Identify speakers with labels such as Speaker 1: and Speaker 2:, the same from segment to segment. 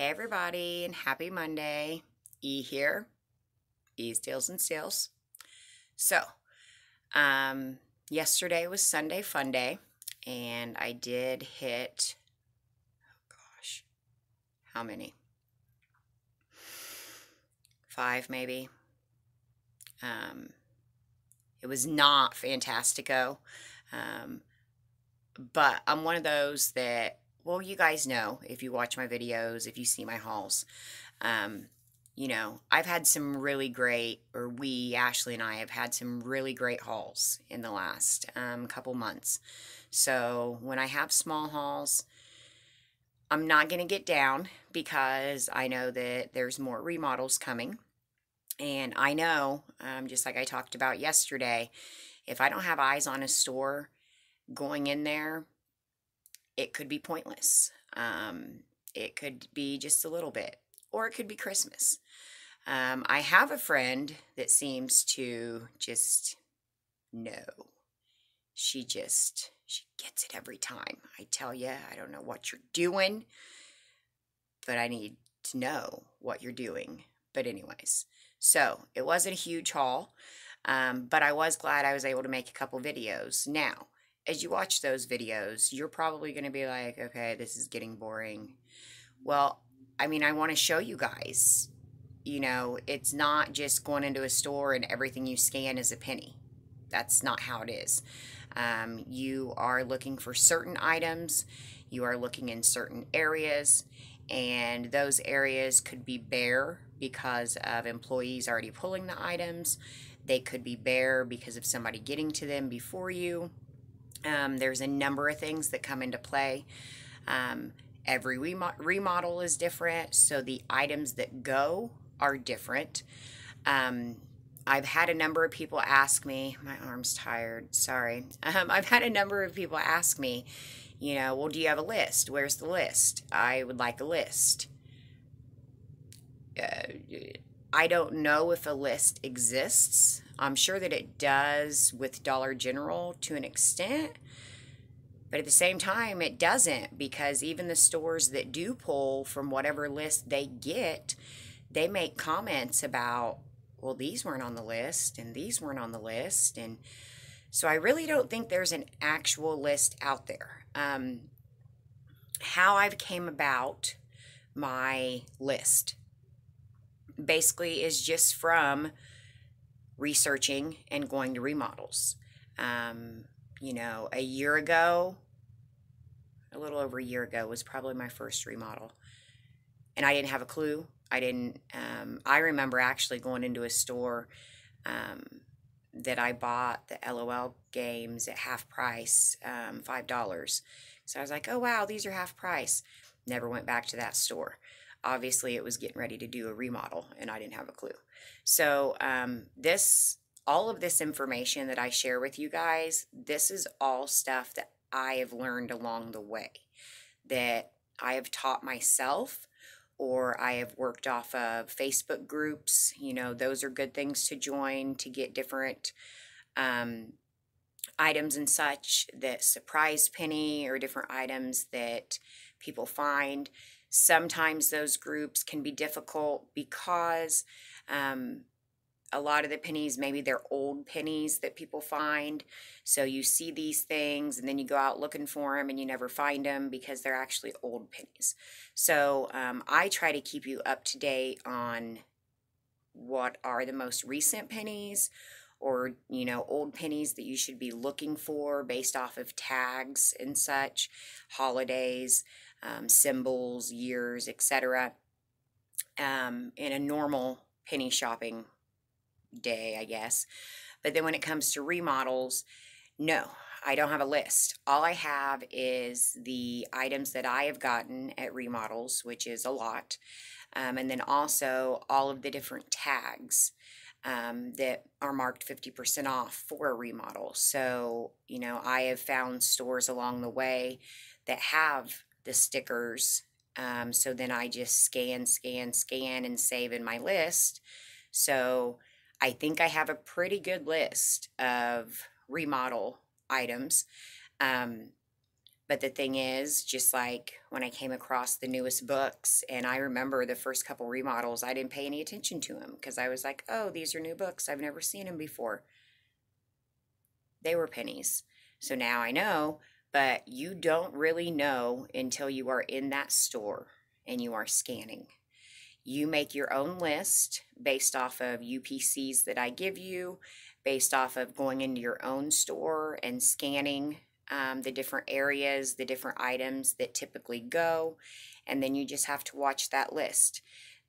Speaker 1: Hey everybody, and happy Monday. E here. E's Deals and Steals. So, yesterday was Sunday Fun Day, and I did hit, gosh, how many? 5 maybe. Um, it was not fantastico. Um, but I'm one of those that, well, you guys know if you watch my videos, if you see my hauls. Um, I've had some really great, or we, Ashley and I, have had some really great hauls in the last couple months. So when I have small hauls, I'm not going to get down because I know that there's more remodels coming. And I know, just like I talked about yesterday, if I don't have eyes on a store going in there, it could be pointless. It could be just a little bit, or it could be Christmas. I have a friend that seems to just know. She gets it every time. I tell you, I don't know what you're doing, but I need to know what you're doing. But anyways, so it wasn't a huge haul, but I was glad I was able to make a couple videos. Now, as you watch those videos, you're probably going to be like, okay, this is getting boring. Well, I mean, I want to show you guys, it's not just going into a store and everything you scan is a penny. That's not how it is. You are looking for certain items, you are looking in certain areas, and those areas could be bare because of employees already pulling the items. They could be bare because of somebody getting to them before you. There's a number of things that come into play. Every remodel is different, so the items that go are different. I've had a number of people ask me, my arm's tired, sorry. I've had a number of people ask me, well, do you have a list? Where's the list? I would like a list. I don't know if a list exists. I'm sure that it does with Dollar General to an extent, but at the same time, it doesn't, because even the stores that do pull from whatever list they get, they make comments about, well, these weren't on the list and these weren't on the list. And so I really don't think there's an actual list out there. How I've came about my list basically is just from researching and going to remodels. A year ago, a little over a year ago, was probably my first remodel. And I didn't have a clue. I remember actually going into a store that I bought the LOL games at half price, $5. So I was like, oh wow, these are half price. Never went back to that store. Obviously, it was getting ready to do a remodel, and I didn't have a clue. So all of this information that I share with you guys, this is all stuff that I have learned along the way, that I have taught myself, or I have worked off of Facebook groups. Those are good things to join to get different items and such that surprise penny, or different items that people find. Sometimes those groups can be difficult because a lot of the pennies, maybe they're old pennies that people find. So you see these things and then you go out looking for them and you never find them because they're actually old pennies. So I try to keep you up to date on what are the most recent pennies, or old pennies that you should be looking for based off of tags and such, holidays, symbols, years, etc. In a normal penny shopping day, I guess. But then when it comes to remodels, no, I don't have a list. All I have is the items that I have gotten at remodels, which is a lot, and then also all of the different tags that are marked 50% off for a remodel. So, I have found stores along the way that have the stickers. So then I just scan, and save in my list. So I think I have a pretty good list of remodel items. But the thing is, just like when I came across the newest books, and I remember the first couple remodels, I didn't pay any attention to them because I was like, oh, these are new books. I've never seen them before. They were pennies. So now I know, but you don't really know until you are in that store and you are scanning. You make your own list based off of UPCs that I give you, based off of going into your own store and scanning the different areas, the different items that typically go, and then you just have to watch that list.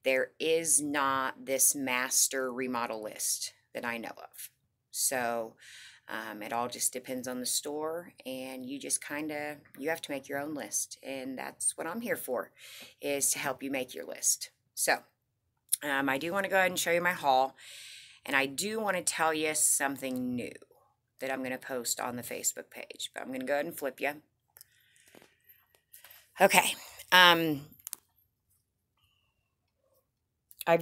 Speaker 1: There is not this master remodel list that I know of. So it all just depends on the store, and you just you have to make your own list, and that's what I'm here for, is to help you make your list. So I do want to go ahead and show you my haul, and I do want to tell you something new that I'm going to post on the Facebook page, but I'm going to go ahead and flip you. Okay. I've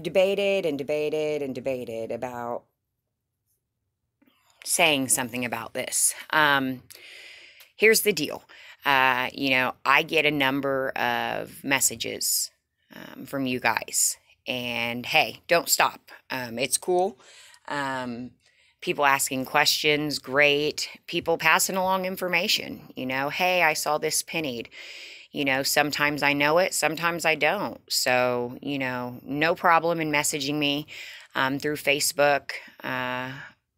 Speaker 1: debated and debated and debated about saying something about this. Here's the deal. I get a number of messages from you guys, and hey, don't stop. It's cool. People asking questions, great. People passing along information, hey, I saw this pennied. Sometimes I know it, sometimes I don't. So, no problem in messaging me through Facebook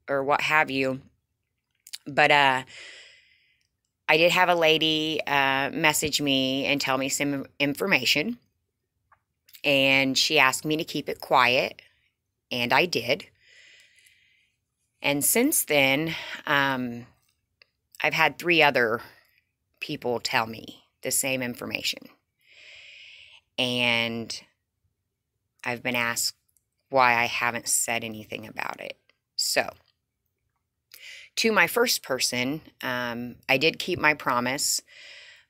Speaker 1: or what have you. But I did have a lady message me and tell me some information. And she asked me to keep it quiet, and I did. And since then, I've had 3 other people tell me the same information. And I've been asked why I haven't said anything about it. So, to my first person, I did keep my promise,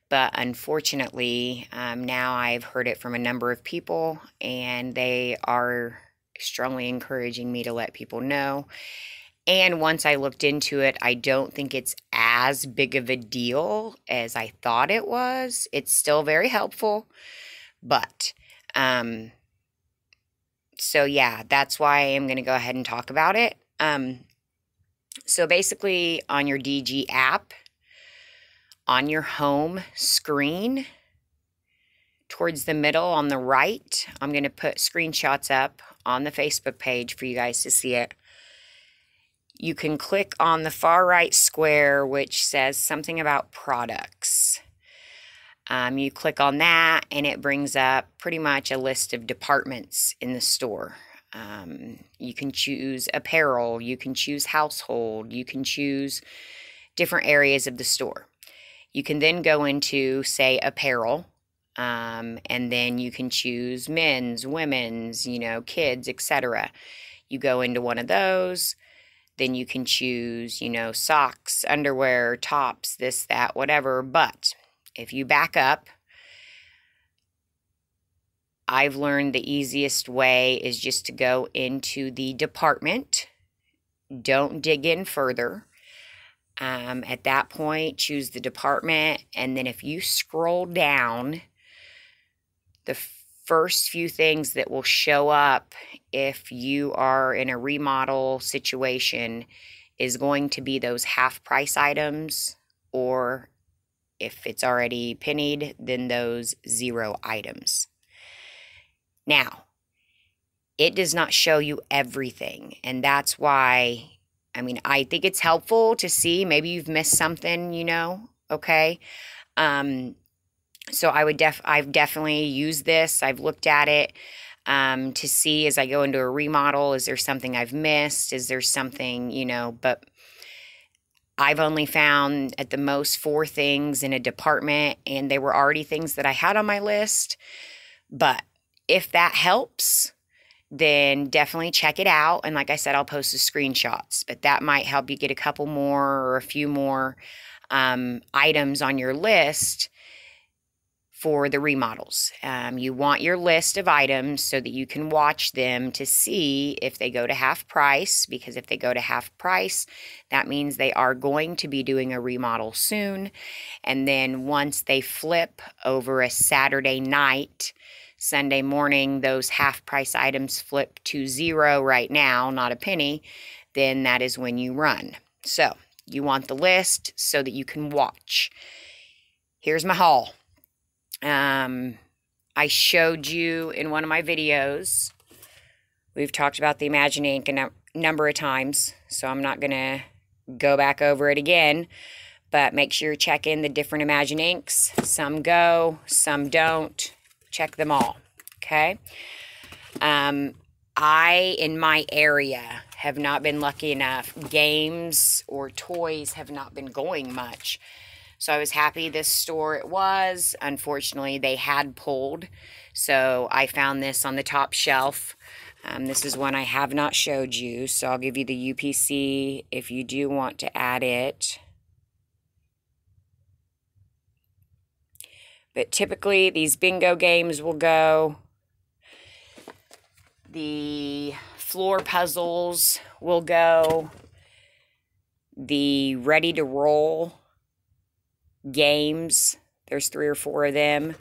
Speaker 1: but unfortunately, now I've heard it from a number of people, and they are strongly encouraging me to let people know. And once I looked into it, I don't think it's as big of a deal as I thought it was. It's still very helpful, but so yeah, that's why I am going to go ahead and talk about it. So basically, on your DG app, on your home screen, towards the middle on the right, I'm going to put screenshots up on the Facebook page for you guys to see it. You can click on the far right square, which says something about products. You click on that, and it brings up pretty much a list of departments in the store. You can choose apparel, you can choose household, you can choose different areas of the store. You can then go into, say, apparel, and then you can choose men's, women's, kids, etc. You go into one of those. Then you can choose, socks, underwear, tops, this, that, whatever. But if you back up, I've learned the easiest way is just to go into the department. Don't dig in further. At that point, choose the department. And then if you scroll down, the first few things that will show up if you are in a remodel situation is going to be those half price items, or if it's already pennied, then those 0 items. Now, it does not show you everything, and that's why, I think it's helpful to see. Maybe you've missed something, okay? So I've definitely used this. I've looked at it to see as I go into a remodel, is there something I've missed? Is there something, but I've only found at the most 4 things in a department, and they were already things that I had on my list. But if that helps, then definitely check it out. And like I said, I'll post the screenshots, but that might help you get a couple more or a few more items on your list for the remodels. You want your list of items so that you can watch them to see if they go to half price, because if they go to half price, that means they are going to be doing a remodel soon. And then once they flip over a Saturday night, Sunday morning, those half price items flip to zero right now, not a penny, then that is when you run. So you want the list so that you can watch. Here's my haul. I showed you in one of my videos, we've talked about the Imagine Ink a number of times, so I'm not going to go back over it again, but make sure you check in the different Imagine Inks. Some go, some don't. Check them all, okay? I, in my area, have not been lucky enough. Games or toys have not been going much. So I was happy this store it was. Unfortunately, they had pulled. So I found this on the top shelf. This is one I have not showed you. So I'll give you the UPC if you do want to add it. But typically, these bingo games will go. The floor puzzles will go. The ready to roll games, there's 3 or 4 of them,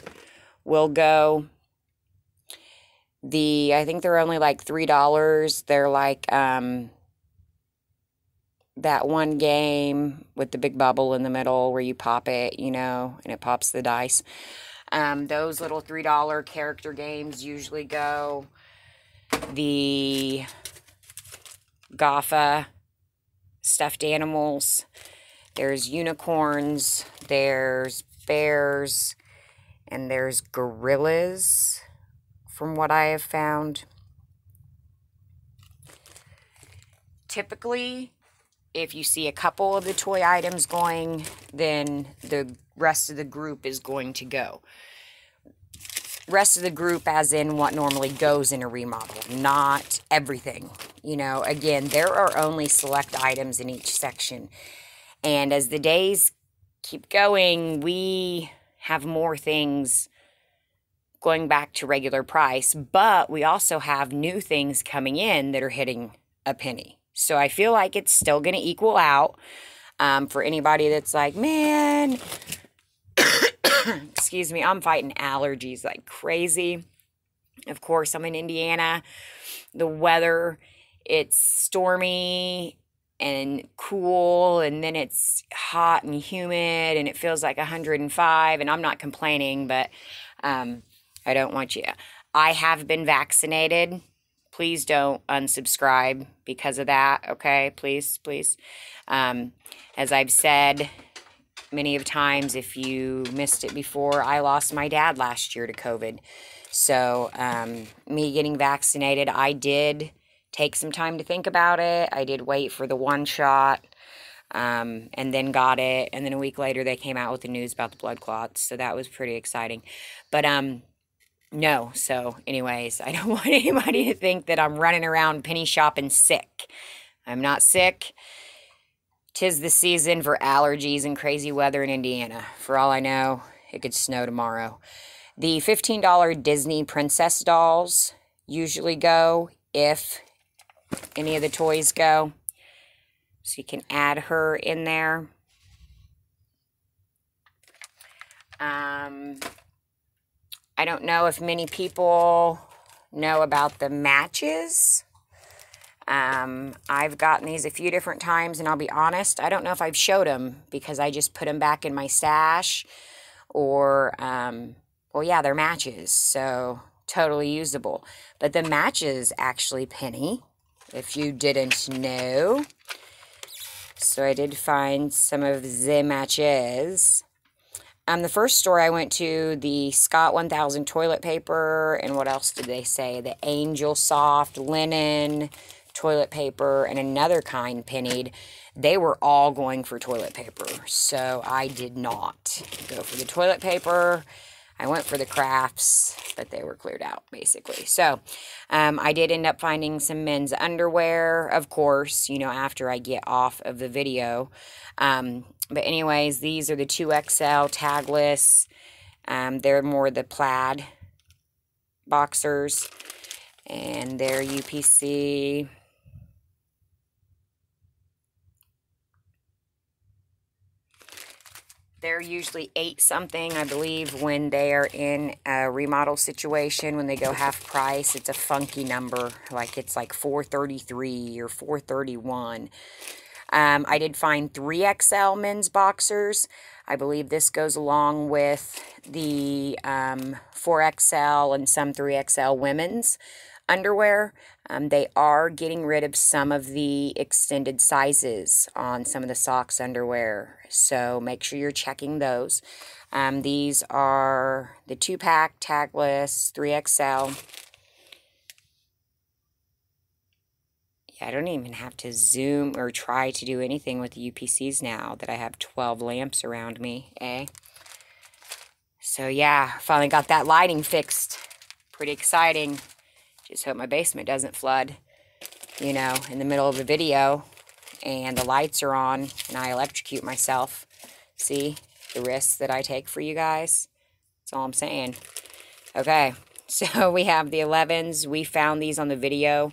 Speaker 1: will go. I think they're only like $3. They're like that one game with the big bubble in the middle where you pop it, you know, and it pops the dice. Those little $3 character games usually go. The Gaffa stuffed animals. There's unicorns. There's bears. And there's gorillas, from what I have found. Typically, if you see a couple of the toy items going, then the rest of the group is going to go. Rest of the group as in what normally goes in a remodel, not everything. You know, again, there are only select items in each section. And as the days keep going, we have more things going back to regular price, but we also have new things coming in that are hitting a penny. So I feel like it's still going to equal out for anybody that's like, man, excuse me, I'm fighting allergies like crazy. Of course, I'm in Indiana. The weather, it's stormy and cool, and then it's hot and humid, and it feels like 105, and I'm not complaining, but I don't want you. I have been vaccinated. Please don't unsubscribe because of that, okay? Please, please. As I've said many of times, if you missed it before, I lost my dad last year to COVID. So me getting vaccinated, I did take some time to think about it. I did wait for the 1 shot and then got it. And then a week later, they came out with the news about the blood clots. So that was pretty exciting. But no. So anyways, I don't want anybody to think that I'm running around penny shopping sick. I'm not sick. 'Tis the season for allergies and crazy weather in Indiana. For all I know, it could snow tomorrow. The $15 Disney princess dolls usually go if any of the toys go. So you can add her in there. I don't know if many people know about the matches. I've gotten these a few different times, and I'll be honest, I don't know if I've showed them because I just put them back in my stash, or, well, yeah, they're matches, so totally usable. But the matches actually penny, if you didn't know. So I did find some of the matches. The first store I went to, the Scott 1000 toilet paper, and what else did they say? The Angel Soft linen toilet paper, and another kind pennied. They were all going for toilet paper, so I did not go for the toilet paper. I went for the crafts, but they were cleared out, basically. So, I did end up finding some men's underwear, of course, you know, after I get off of the video. But anyways, these are the 2XL tagless They're more the plaid boxers, and they're UPC. They're usually 8 something, I believe, when they are in a remodel situation. When they go half price, it's a funky number. Like it's like $4.33 or $4.31. I did find 3XL men's boxers. I believe this goes along with the 4XL and some 3XL women's underwear. They are getting rid of some of the extended sizes on some of the socks underwear, so make sure you're checking those. These are the 2-pack, tagless, 3XL. I don't even have to zoom or try to do anything with the UPCs now that I have 12 lamps around me, eh? So yeah, finally got that lighting fixed. Pretty exciting. Just hope my basement doesn't flood, you know, in the middle of a video and the lights are on and I electrocute myself. See the risks that I take for you guys? That's all I'm saying. Okay, so we have the 11s. We found these on the video.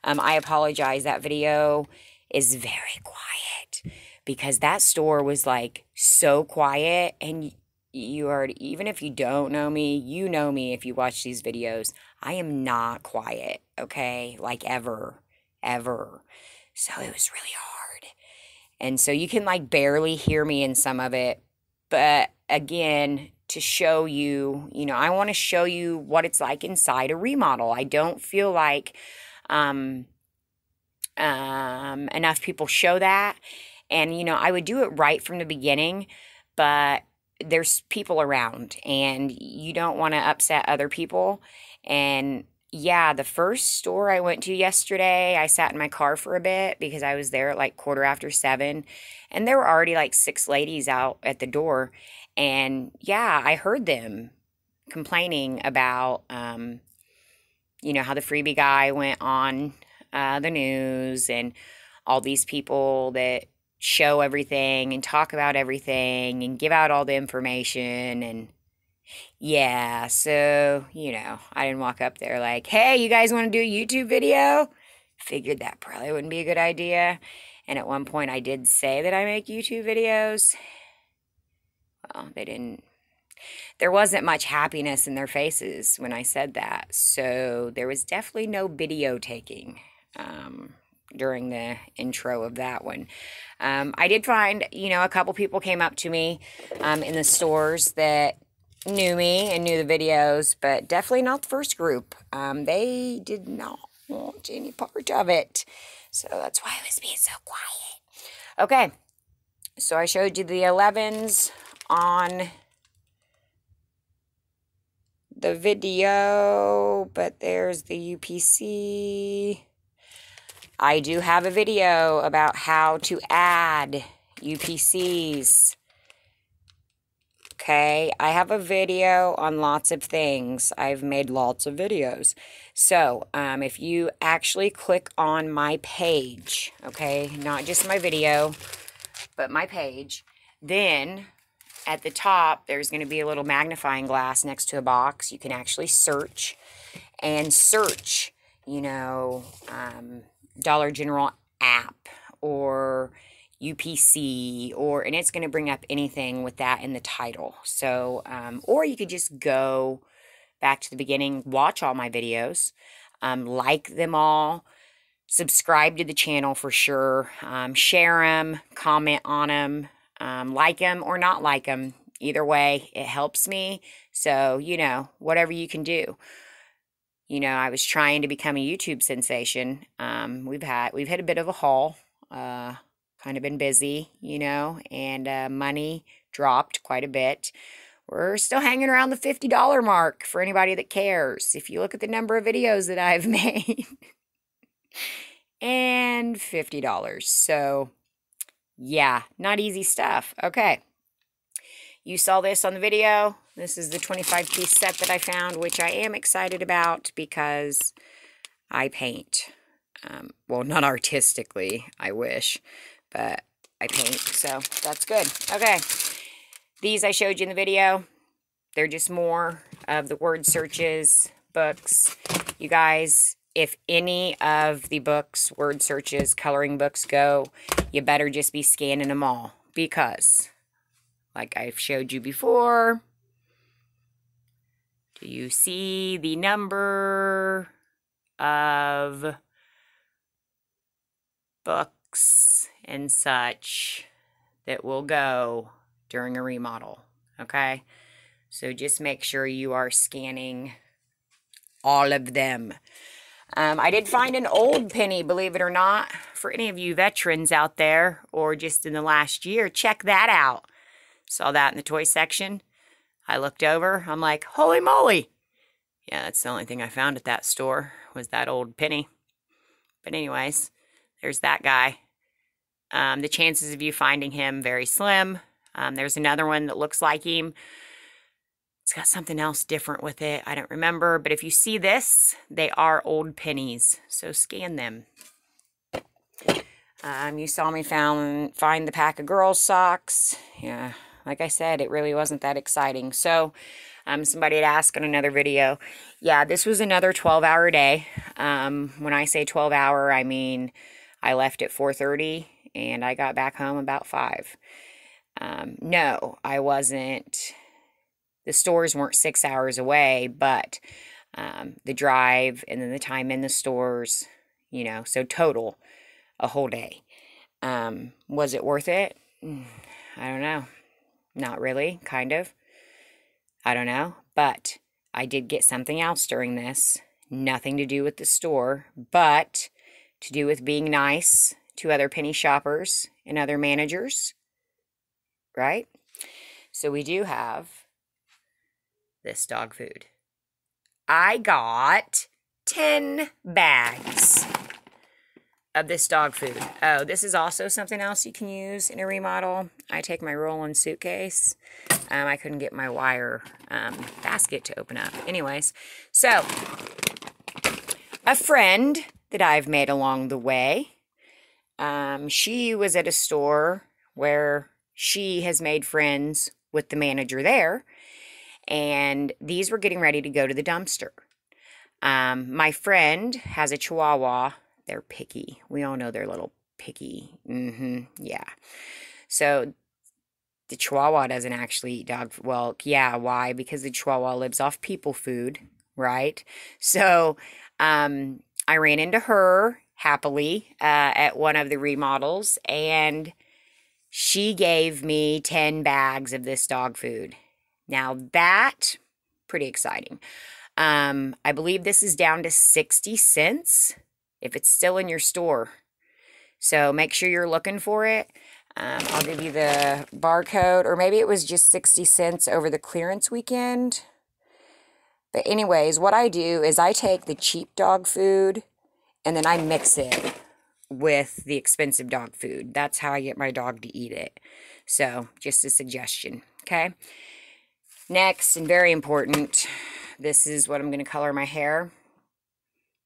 Speaker 1: I apologize, that video is very quiet because that store was like so quiet, and you already, even if you don't know me, you know me if you watch these videos. I am not quiet, okay? Like ever. So it was really hard. And so you can like barely hear me in some of it. But again, to show you, you know, I want to show you what it's like inside a remodel. I don't feel like enough people show that. And, you know, I would do it right from the beginning, but there's people around and you don't want to upset other people. And yeah, the first store I went to yesterday, I sat in my car for a bit because I was there at like 7:15, and there were already like 6 ladies out at the door. And yeah, I heard them complaining about, you know, how the freebie guy went on the news and all these people that show everything and talk about everything and give out all the information. And yeah, so, you know, I didn't walk up there like, hey, you guys want to do a YouTube video? Figured that probably wouldn't be a good idea. And at one point I did say that I make YouTube videos. Well, they didn't. There wasn't much happiness in their faces when I said that. So there was definitely no video taking during the intro of that one. I did find, you know, a couple people came up to me in the stores that knew me and knew the videos, but definitely not the first group. They did not want any part of it. So that's why I was being so quiet. Okay, so I showed you the 11s on the video, but there's the UPC. I do have a video about how to add UPCs. Okay, I have a video on lots of things. I've made lots of videos. So, if you actually click on my page, okay, not just my video, but my page, then at the top, there's going to be a little magnifying glass next to a box. You can actually search, you know, Dollar General app or UPC, and it's going to bring up anything with that in the title. So, or you could just go back to the beginning, watch all my videos, like them all, subscribe to the channel for sure, share them, comment on them, like them or not like them. Either way, it helps me. So, you know, whatever you can do. You know, I was trying to become a YouTube sensation. We've hit a bit of a haul, kind of been busy, you know, and money dropped quite a bit. We're still hanging around the $50 mark for anybody that cares. If you look at the number of videos that I've made, and $50. So, yeah, not easy stuff. Okay. You saw this on the video. This is the 25-piece set that I found, which I am excited about because I paint. Well, not artistically, I wish, but I paint, so that's good. Okay. These I showed you in the video. They're just more of the word searches, books. You guys, if any of the books, word searches, coloring books go, you better just be scanning them all. Because, like I've showed you before, do you see the number of books and such that will go during a remodel? Okay? So just make sure you are scanning all of them. I did find an old penny, believe it or not, for any of you veterans out there, or just in the last year. Check that out. Saw that in the toy section. I looked over. I'm like, holy moly. Yeah, that's the only thing I found at that store, was that old penny. But anyways, there's that guy. The chances of you finding him, very slim. There's another one that looks like him. It's got something else different with it. I don't remember. But if you see this, they are old pennies. So scan them. You saw me find the pack of girls' socks. Yeah, like I said, it really wasn't that exciting. So somebody had asked in another video. Yeah, this was another 12-hour day. When I say 12-hour, I mean I left at 4:30 and I got back home about 5. No, I wasn't. The stores weren't 6 hours away, but the drive and then the time in the stores, you know, so total, a whole day. Was it worth it? I don't know. Not really, kind of. I don't know, but I did get something else during this. Nothing to do with the store, but to do with being nice to other penny shoppers and other managers, right? So we do have this dog food. I got 10 bags of this dog food. Oh, this is also something else you can use in a remodel. I take my roll-on suitcase. I couldn't get my wire basket to open up. Anyways, so a friend that I've made along the way, she was at a store where she has made friends with the manager there, and these were getting ready to go to the dumpster. My friend has a Chihuahua. They're picky. We all know they're a little picky. Yeah. So the Chihuahua doesn't actually eat dog food. Well, yeah, why? Because the Chihuahua lives off people food, right? So I ran into her happily at one of the remodels, and she gave me 10 bags of this dog food. Now that, pretty exciting. I believe this is down to 60 cents if it's still in your store. So make sure you're looking for it. I'll give you the barcode, or maybe it was just 60 cents over the clearance weekend. But anyways, what I do is I take the cheap dog food and then I mix it with the expensive dog food. That's how I get my dog to eat it. So just a suggestion, okay? Next, and very important, this is what I'm going to color my hair.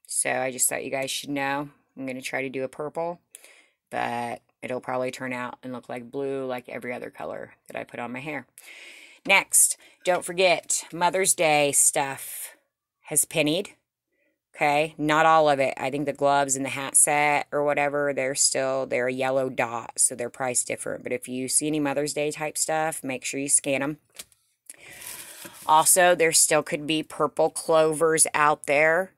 Speaker 1: So I just thought you guys should know. I'm going to try to do a purple, but it'll probably turn out and look like blue like every other color that I put on my hair. Next, don't forget, Mother's Day stuff has pennied. Okay, not all of it. I think the gloves and the hat set or whatever, they're a yellow dot, so they're priced different. But if you see any Mother's Day type stuff, make sure you scan them. Also, there still could be purple clovers out there.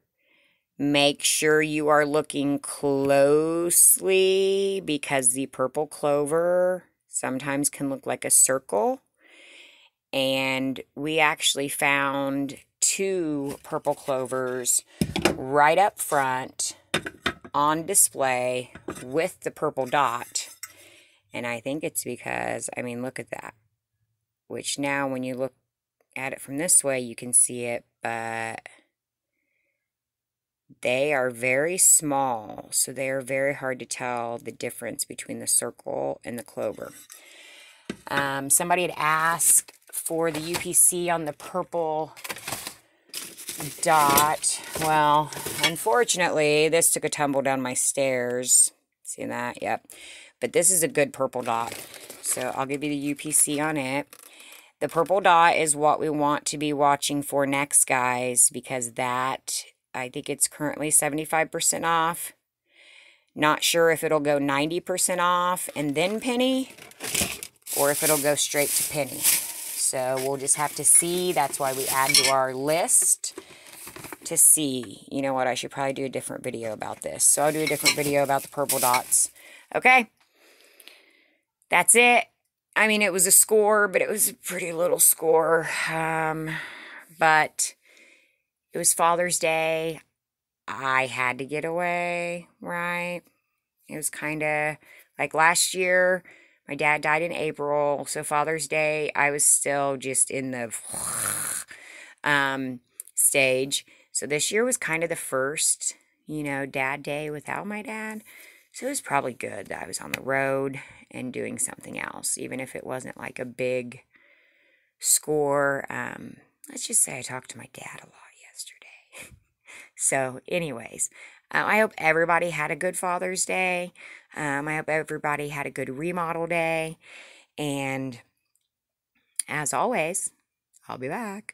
Speaker 1: Make sure you are looking closely, because the purple clover sometimes can look like a circle. And we actually found 2 purple clovers right up front on display with the purple dot. And I think it's because, I mean, look at that. Which now when you look at it from this way, you can see it, but they are very small, so they are very hard to tell the difference between the circle and the clover. Somebody had asked for the UPC on the purple dot. Well, unfortunately, this took a tumble down my stairs. See that? Yep. But this is a good purple dot, so I'll give you the UPC on it. the purple dot is what we want to be watching for next, guys, because that, I think it's currently 75% off. Not sure if it'll go 90% off and then penny, or if it'll go straight to penny. So we'll just have to see. That's why we add to our list to see. You know what? I should probably do a different video about this. So I'll do a different video about the purple dots. Okay. That's it. I mean, it was a score, but it was a pretty little score. But it was Father's Day. I had to get away, right? It was kind of like last year. My dad died in April, so Father's Day, I was still just in the stage. So this year was kind of the first, dad day without my dad. So it was probably good that I was on the road and doing something else, even if it wasn't like a big score. Let's just say I talked to my dad a lot yesterday. So anyways, I hope everybody had a good Father's Day. I hope everybody had a good remodel day. And as always, I'll be back.